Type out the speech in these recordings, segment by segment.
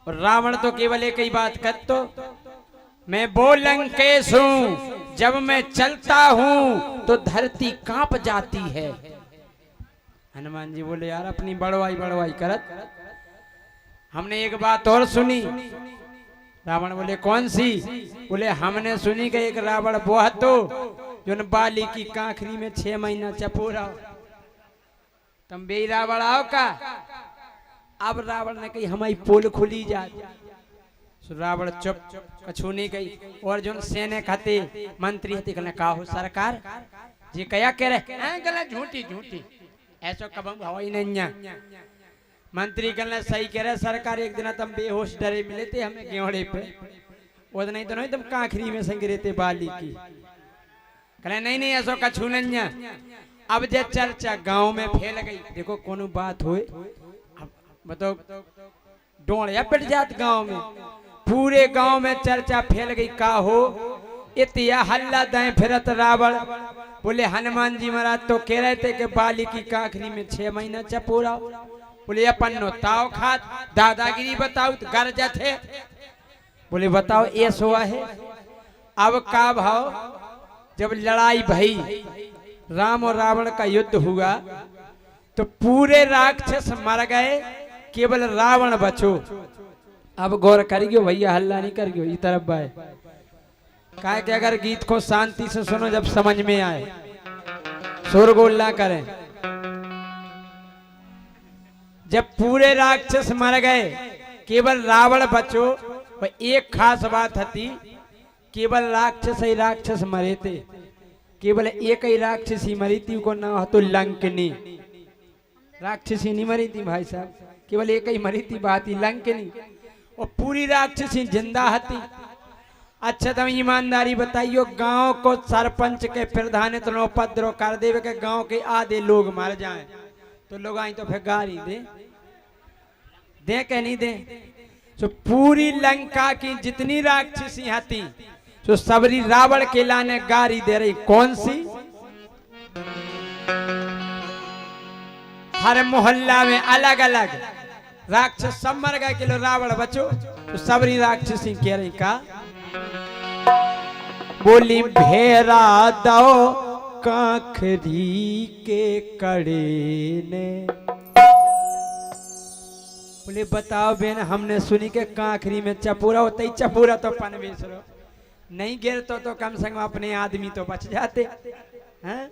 और रावण तो केवल एक ही बात कर, तो मैं वो लंकेश हूं, जब मैं चलता हूं तो धरती कांप जाती है। हनुमान जी बोले यार अपनी बड़वाई बड़वाई करत, हमने एक बात और सुनी। रावण बोले कौन सी? बोले हमने सुनी कि एक रावण वो तो जो बाली की कांखरी में 6 महीना चपोरा। तुम बे रावण आओ का? अब रावण ने कही हमारी पोल खुली जाती। रावण चुप कछु नहीं गई। और जो सेने खाते मंत्री हते कहने का हो सरकार जी कया कह रहे गला झूठी झूठी ऐसा कब हवाई नहीं। मंत्री कहने सही कह रहे सरकार, एक दिन तुम बेहोश डरे मिले थे हमें गेहूं पे, वो नहीं तो नहीं तुम काखरी में संग रहते बाली की। कहने नहीं नहीं ऐसा कछु नहीं। अब जे चर्चा गांव में फैल गई, देखो कोनो बात हुए बताओ डोड़िया पिट जात गांव में, पूरे गांव में चर्चा फैल गई। का हो इतिया हल्ला दाएं फिरत रावण। बोले हनुमान जी महाराज तो कह रहे थे कि बाली की काखरी में 6 महीना चपोरा। बोले अपन नो ताव खात दादागिरी बताओ तो गर्जा थे। बोले बताओ ये सोआ है। अब का भाव, जब लड़ाई भई राम और रावण का युद्ध हुआ तो पूरे राक्षस मर गए, केवल रावण बचो। अब गौर करियो भैया, हल्ला नहीं करियो इस तरफ बाय काहे कि अगर गीत को शांति से सुनो जब समझ में आए, शोरगुल ना करें। जब पूरे राक्षस मर गए केवल रावण बचो, और एक खास बात थी केवल राक्षस ही राक्षस मरे थे, केवल एक ही राक्षसी मरी थी, को नाम तो लंकनी। राक्षसी नहीं मरी थी भाई साहब, केवल एक ही मरी थी, बात ही लंकनी। और पूरी राक्षसी जिंदा हती। अच्छा तुम ईमानदारी बताइयो, गांव को सरपंच के प्रधान इतना उपद्रव कर देवे के गांव के आधे लोग मर जाएं तो लोग आई तो फिर गारी दे के नहीं दे। तो पूरी लंका की जितनी राक्षसी हती तो सबरी रावण के लाने गारी दे रही। कौन सी? हर मोहल्ला में अलग अलग राक्षस सब मर गए, किलो रावण बचो। तो सबरी राक्षसी कह रही का? बोली भेरा दो काखरी के कड़े ने। बोले बताओ बेन, हमने सुनी के काखरी में चपूरा होता ही, चपूरा तो पनवेसरो नहीं गिर तो कम से कम अपने आदमी तो बच जाते हैं।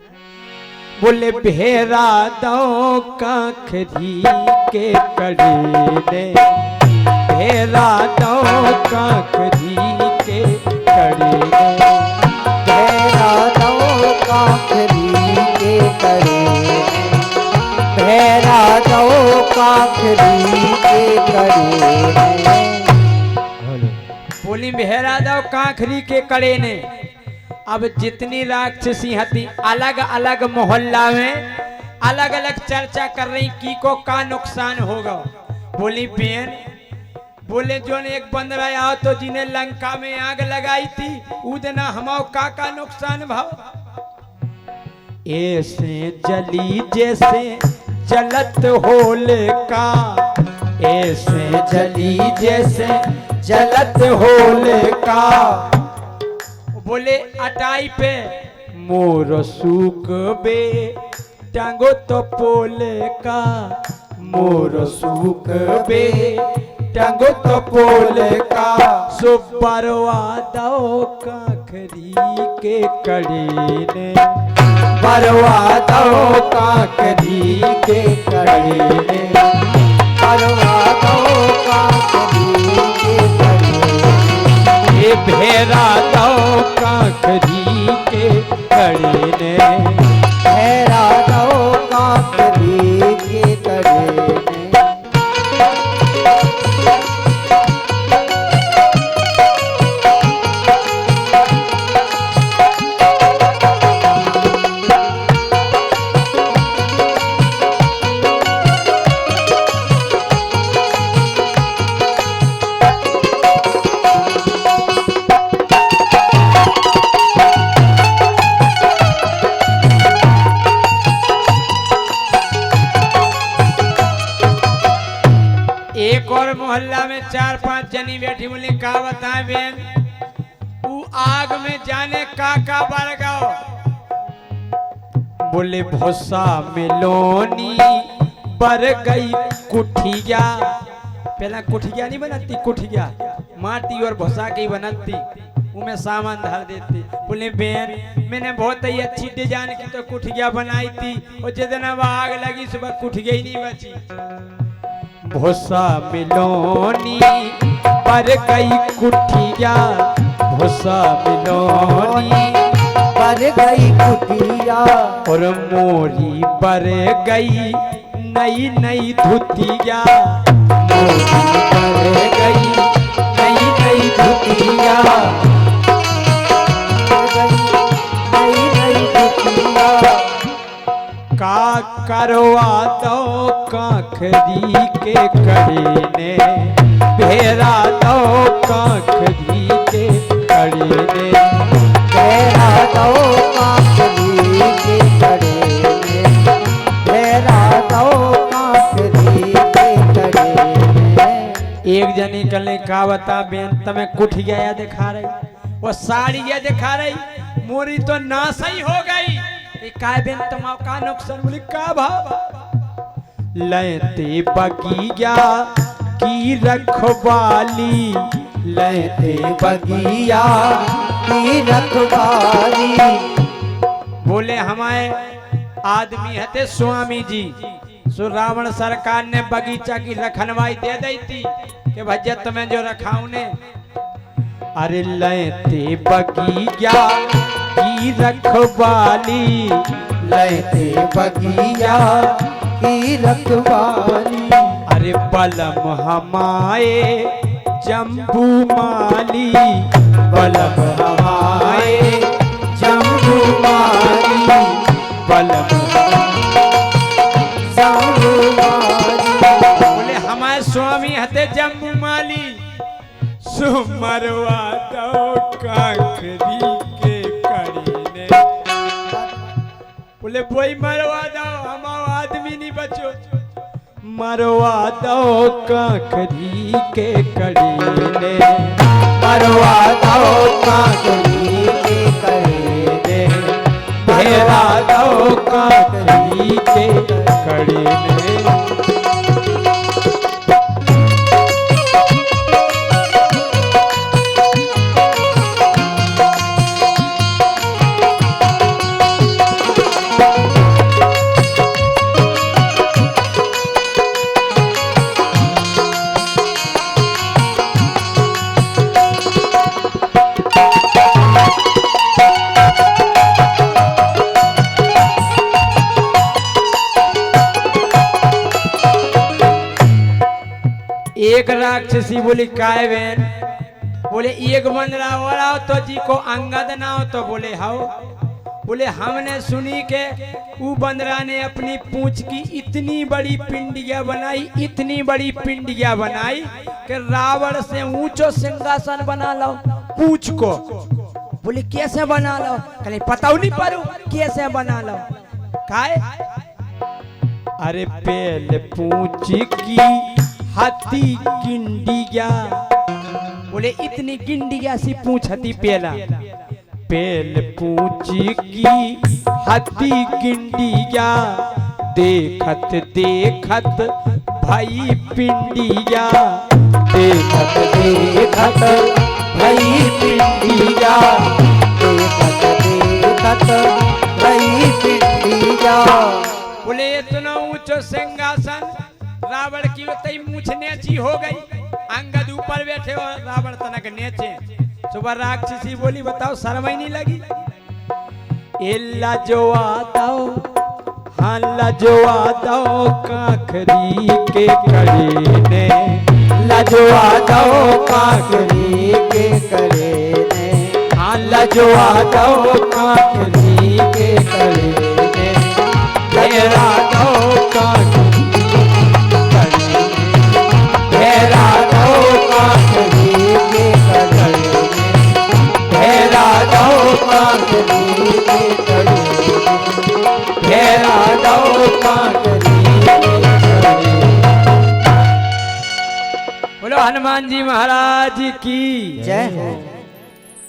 बोले भेरा दो काखरी के कड़े ने, भेरा दो काखरी के कड़े ने, भेरा दो काखरी के कड़े ने, भेरा दो काखरी के कड़े ने। बोली भेरा दो काखरी के कड़े ने। अब जितनी राक्षसी हती अलग अलग मोहल्ला में अलग अलग चर्चा कर रही की को का नुकसान होगा। बोली बेन, बोले जो ने एक बंदर आया तो जिन्हें लंका में आग लगाई थी उदना हमाओ का नुकसान भाव। ऐसे जली जैसे जलत होले का, ऐसे जली जैसे जलत होले का। बोले अटाई पे मोर सूख बे टांगो तो पोले का, मोर सूख बे टांगो तो पोले का। सो बरवा दो काखरी के कड़े ने, बरवा दो काखरी के कड़े ने, बरवा दो काखरी के कड़े ने। ये भेरा दो काखरी के कड़े ने, भेरा दो काखरी के कड़े ने। एक और मोहल्ला में 4-5 जनी बैठी, बोले का बताए बहन, वो आग में जाने का बढ़ गओ। बोले भोसा मिलोनी बर गई कुठिया। पहला कुठिया नहीं बनाती, कुठिया माटी और भोसा की बनती, उनमें सामान धर देती। बोले बहन मैंने बहुत ही अच्छी डिजाइन की तो कुठिया बनाई थी, और जितना आग लगी सुबह कुठिया ही नहीं बची। भोसा मिलोनी पर गई कुठिया, भोसा मिलोनी पर गई कुटिया, और मोरी पर गई नई नई धुतिया, मोरी पर गई नई नई धुतिया, नई नई कुटिया। का करवा दो काखरी के कड़ी ने, भेरा दो काखरी के कड़ी ने, भेरा दो काखरी के कड़ी ने, भेरा दो काखरी के कड़ी ने। एक जनी कल का बता बेन तमें कुठ गया दिखा रही, वो साड़ी ये दिखा रही, मोरी तो नाश ही हो गई। काय बेन तुम का नुकसान, बोली का भाव लेते बगिया की रखवाली, लेते बगिया की रखवाली। बोले हमारे आदमी हते स्वामी जी, सो रावण सरकार ने बगीचा की रखनवाई दे दी थी कि भैया तुम्हें जो रखाऊ ने। अरे लेते बगिया की रखवाली, लेते बगिया की रखवाली। अरे बलम हमारे जम्बू माली, बलम हमारे जम्बू माली, बलम जम्बू माली। बोले हमारे स्वामी हते जम्बू माली, सुमरवा दो काखरी के कड़ी ने। बोले वही मरवा दो, हमारा आदमी नहीं बचो, मरवा दो काखरी के कड़ी ने, मरवा दो काखरी के कड़ी ने, भेरा दो काखरी के कड़ी ने। एक राक्षसी बोली काय बहन, बोले एक बंदरा और आओ तो जी को अंगद ना हो, तो बोले हाओ। बोले हमने सुनी के वो बंदरा ने अपनी पूंछ की इतनी बड़ी पिंडिया बनाई, इतनी बड़ी पिंडिया बनाई कि रावण से ऊंचो सिंहासन बना लो पूंछ को। बोले कैसे बना लो, कहीं पता नहीं पड़ो कैसे बना लो। काय अरे पहले पूंछ की हाथी गिंडिया, बोले इतनी गिंडिया सी पूंछ हती पेला, पेल पूंछ की हाथी गिंडिया, देखत देखत भाई पिंडिया, देखत देखत भई पिंडिया, देखत देखत भई पिंडिया। बोले इतना ऊंचो सिंहासन रावण की तई मूछ नेची हो गई, अंगद ऊपर बैठे और रावण तनक नेचे। सुबह राक्षसी बोली बताओ शर्म ही नहीं लगी। एला जो आताओ, हाँ लजवा दो काखरी के कड़ी ने, लजवा दो काखरी के कड़ी ने, हाँ लजवा दो काखरी के कड़ी ने, भेरा दो काखरी भेरा दो काखरी के कड़ी ने, भेरा दो काखरी के कड़ी ने, भेरा दो काखरी के कड़ी ने। बोलो हनुमान जी महाराज की जय हो।